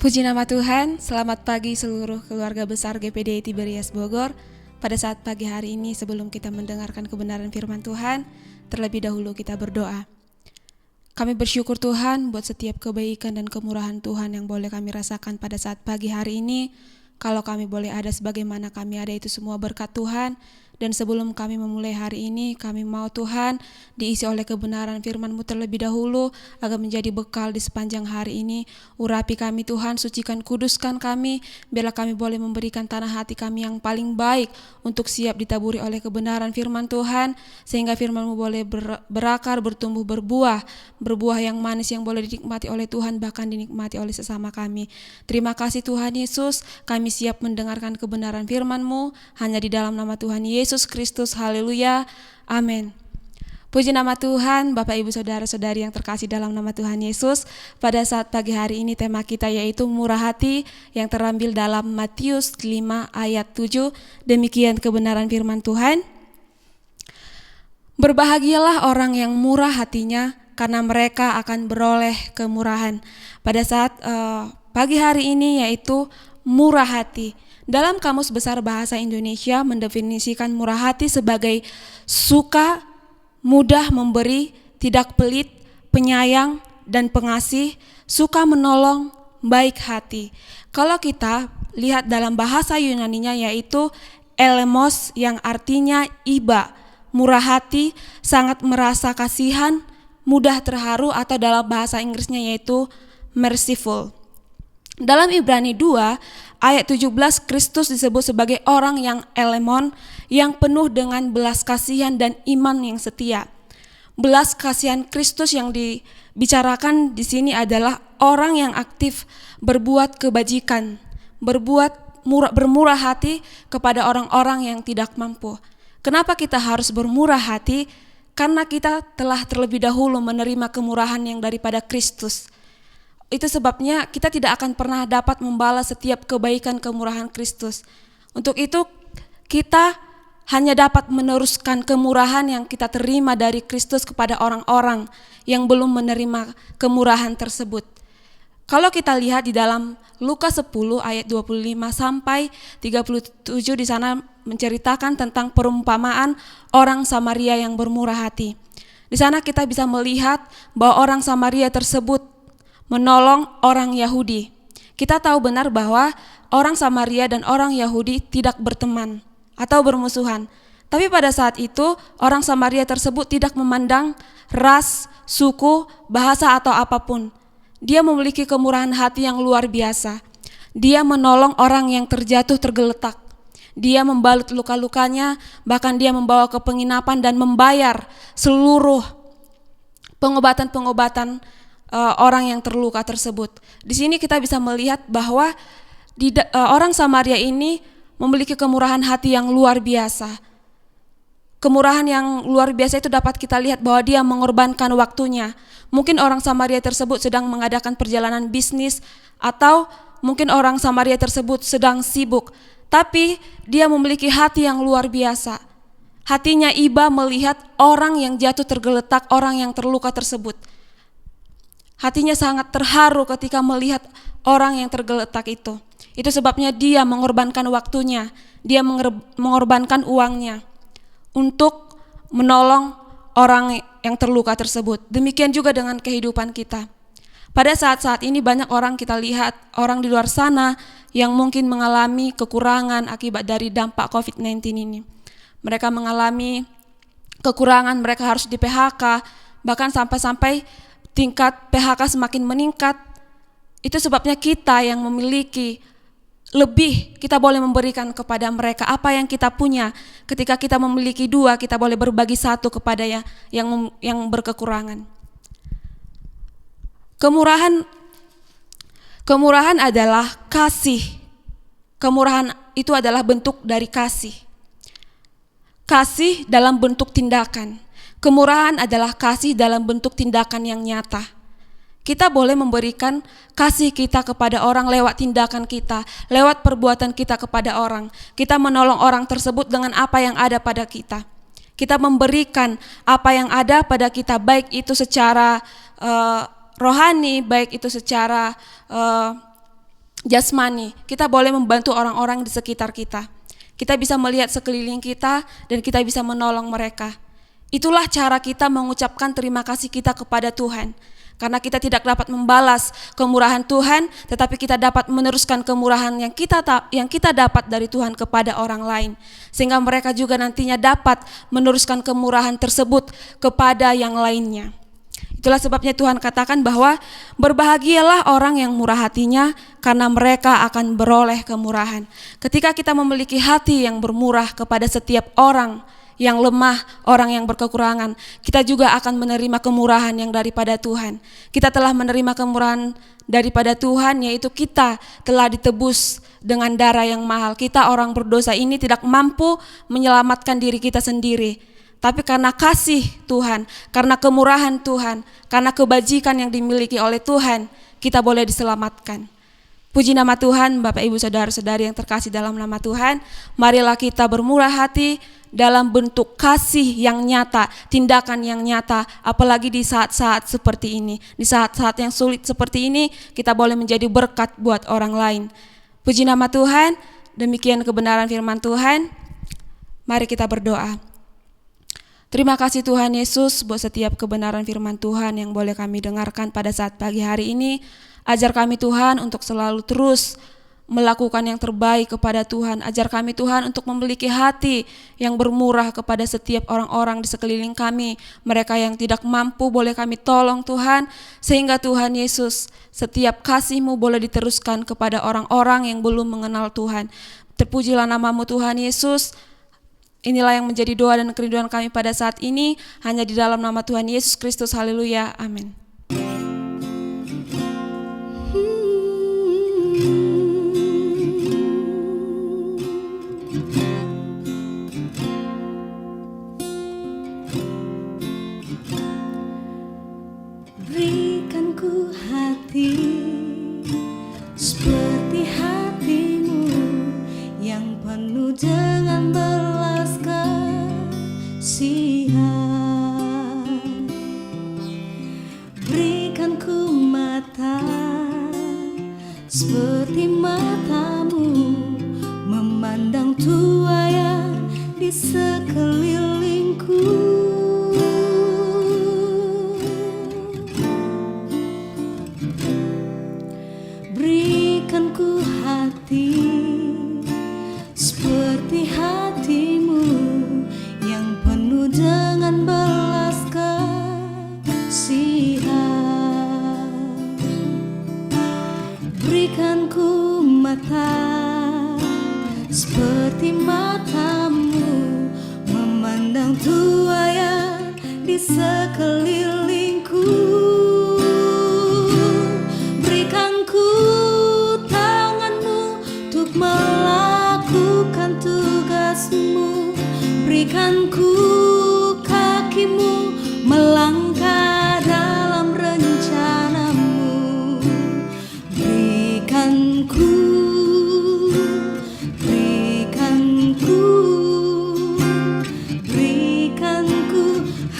Puji nama Tuhan, selamat pagi seluruh keluarga besar GPDI Tiberias Bogor. Pada saat pagi hari ini sebelum kita mendengarkan kebenaran firman Tuhan, terlebih dahulu kita berdoa. Kami bersyukur Tuhan buat setiap kebaikan dan kemurahan Tuhan yang boleh kami rasakan pada saat pagi hari ini. Kalau kami boleh ada sebagaimana kami ada, itu semua berkat Tuhan. Dan sebelum kami memulai hari ini, kami mau Tuhan diisi oleh kebenaran firman-Mu terlebih dahulu, agar menjadi bekal di sepanjang hari ini. Urapi kami Tuhan, sucikan, kuduskan kami, biarlah kami boleh memberikan tanah hati kami yang paling baik untuk siap ditaburi oleh kebenaran firman Tuhan, sehingga firman-Mu boleh berakar, bertumbuh, berbuah yang manis yang boleh dinikmati oleh Tuhan, bahkan dinikmati oleh sesama kami. Terima kasih Tuhan Yesus, kami siap mendengarkan kebenaran firman-Mu hanya di dalam nama Tuhan Yesus Kristus. Haleluya, amin. Puji nama Tuhan, Bapak Ibu Saudara-saudari yang terkasih dalam nama Tuhan Yesus. Pada saat pagi hari ini tema kita yaitu murah hati, yang terambil dalam Matius 5 ayat 7. Demikian kebenaran firman Tuhan. Berbahagialah orang yang murah hatinya, karena mereka akan beroleh kemurahan. Pada saat pagi hari ini yaitu murah hati. Dalam Kamus Besar Bahasa Indonesia mendefinisikan murah hati sebagai suka, mudah memberi, tidak pelit, penyayang, dan pengasih, suka menolong, baik hati. Kalau kita lihat dalam bahasa Yunaninya yaitu elemos, yang artinya iba, murah hati, sangat merasa kasihan, mudah terharu, atau dalam bahasa Inggrisnya yaitu merciful. Dalam Ibrani 2 ayat 17, Kristus disebut sebagai orang yang elemon, yang penuh dengan belas kasihan dan iman yang setia. Belas kasihan Kristus yang dibicarakan di sini adalah orang yang aktif berbuat kebajikan, bermurah hati kepada orang-orang yang tidak mampu. Kenapa kita harus bermurah hati? Karena kita telah terlebih dahulu menerima kemurahan yang daripada Kristus. Itu sebabnya kita tidak akan pernah dapat membalas setiap kebaikan kemurahan Kristus. Untuk itu kita hanya dapat meneruskan kemurahan yang kita terima dari Kristus kepada orang-orang yang belum menerima kemurahan tersebut. Kalau kita lihat di dalam Lukas 10 ayat 25 sampai 37, di sana menceritakan tentang perumpamaan orang Samaria yang bermurah hati. Di sana kita bisa melihat bahwa orang Samaria tersebut menolong orang Yahudi. Kita tahu benar bahwa orang Samaria dan orang Yahudi tidak berteman atau bermusuhan. Tapi pada saat itu orang Samaria tersebut tidak memandang ras, suku, bahasa atau apapun. Dia memiliki kemurahan hati yang luar biasa. Dia menolong orang yang terjatuh tergeletak. Dia membalut luka-lukanya, bahkan dia membawa ke penginapan dan membayar seluruh pengobatan-pengobatan orang yang terluka tersebut. Di sini kita bisa melihat bahwa orang Samaria ini memiliki kemurahan hati yang luar biasa. Kemurahan yang luar biasa itu dapat kita lihat bahwa dia mengorbankan waktunya. Mungkin orang Samaria tersebut sedang mengadakan perjalanan bisnis, atau mungkin orang Samaria tersebut sedang sibuk, tapi dia memiliki hati yang luar biasa. Hatinya iba melihat orang yang jatuh tergeletak, orang yang terluka tersebut. Hatinya sangat terharu ketika melihat orang yang tergeletak itu. Itu sebabnya dia mengorbankan waktunya, dia mengorbankan uangnya untuk menolong orang yang terluka tersebut. Demikian juga dengan kehidupan kita. Pada saat-saat ini banyak orang kita lihat, orang di luar sana yang mungkin mengalami kekurangan akibat dari dampak COVID-19 ini. Mereka mengalami kekurangan, mereka harus di PHK, bahkan sampai tingkat PHK semakin meningkat. Itu sebabnya kita yang memiliki lebih, kita boleh memberikan kepada mereka apa yang kita punya. Ketika kita memiliki dua, kita boleh berbagi satu kepada yang berkekurangan. Kemurahan adalah kasih. Kemurahan itu adalah bentuk dari kasih. Kasih dalam bentuk tindakan. Kemurahan adalah kasih dalam bentuk tindakan yang nyata. Kita boleh memberikan kasih kita kepada orang lewat tindakan kita, lewat perbuatan kita kepada orang. Kita menolong orang tersebut dengan apa yang ada pada kita. Kita memberikan apa yang ada pada kita, baik itu secara rohani, baik itu secara jasmani, kita boleh membantu orang-orang di sekitar kita. Kita bisa melihat sekeliling kita dan kita bisa menolong mereka. Itulah cara kita mengucapkan terima kasih kita kepada Tuhan. Karena kita tidak dapat membalas kemurahan Tuhan, tetapi kita dapat meneruskan kemurahan yang kita dapat dari Tuhan kepada orang lain. Sehingga mereka juga nantinya dapat meneruskan kemurahan tersebut kepada yang lainnya. Itulah sebabnya Tuhan katakan bahwa berbahagialah orang yang murah hatinya, karena mereka akan beroleh kemurahan. Ketika kita memiliki hati yang bermurah kepada setiap orang yang lemah, orang yang berkekurangan, kita juga akan menerima kemurahan yang daripada Tuhan. Kita telah menerima kemurahan daripada Tuhan, yaitu kita telah ditebus dengan darah yang mahal. Kita orang berdosa ini tidak mampu menyelamatkan diri kita sendiri, tapi karena kasih Tuhan, karena kemurahan Tuhan, karena kebajikan yang dimiliki oleh Tuhan, kita boleh diselamatkan. Puji nama Tuhan. Bapak Ibu Saudara-saudari yang terkasih dalam nama Tuhan, marilah kita bermurah hati dalam bentuk kasih yang nyata, tindakan yang nyata, apalagi di saat-saat seperti ini. Di saat-saat yang sulit seperti ini, kita boleh menjadi berkat buat orang lain. Puji nama Tuhan. Demikian kebenaran firman Tuhan. Mari kita berdoa. Terima kasih Tuhan Yesus buat setiap kebenaran firman Tuhan yang boleh kami dengarkan pada saat pagi hari ini. Ajar kami Tuhan untuk selalu terus melakukan yang terbaik kepada Tuhan. Ajar kami Tuhan untuk memiliki hati yang bermurah kepada setiap orang-orang di sekeliling kami. Mereka yang tidak mampu boleh kami tolong Tuhan. Sehingga Tuhan Yesus, setiap kasih-Mu boleh diteruskan kepada orang-orang yang belum mengenal Tuhan. Terpujilah nama-Mu Tuhan Yesus. Inilah yang menjadi doa dan kerinduan kami pada saat ini. Hanya di dalam nama Tuhan Yesus Kristus. Haleluya. Amin. Berikan ku hati seperti hatimu yang penuh dengan belas kasihan. Berikan ku mata seperti matamu, memandang tuaya di sekelilingku. Berikan ku hati seperti hatimu yang penuh dengan belas kasihan. Berikan ku mata seperti matamu, memandang tuaya di sekelilingku. Berikan ku tanganmu untuk melakukan tugasmu. Berikan ku kakimu melangkah dalam rencanamu. Berikan ku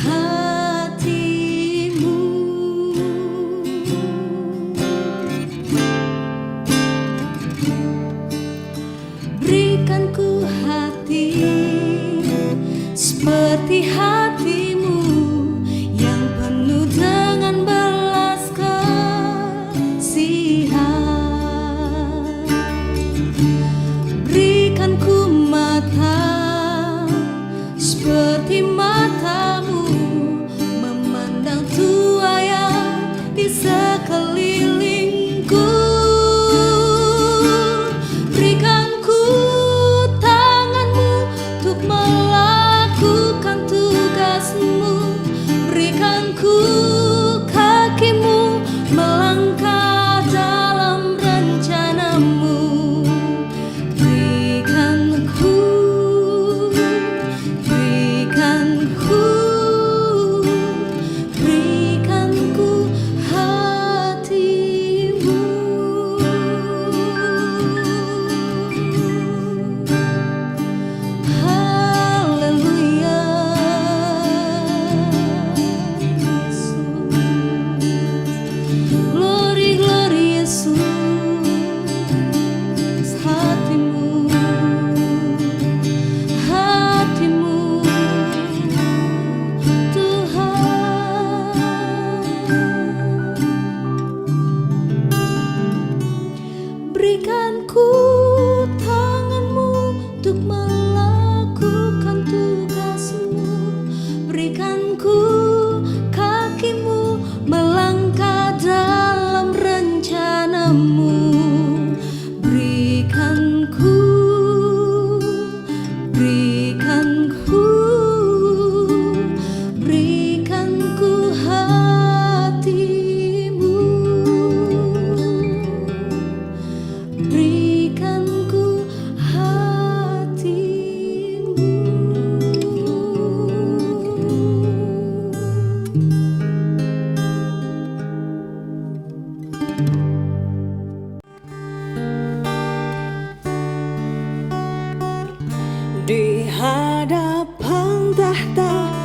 hatimu. Berikan ku hati seperti hatimu yang penuh dengan belas kasihan. Berikan ku mata seperti matamu, memandang tuaya di sekelilingku. Berikan ku tanganmu untuk melakukan tugasmu. Di hadapan tahta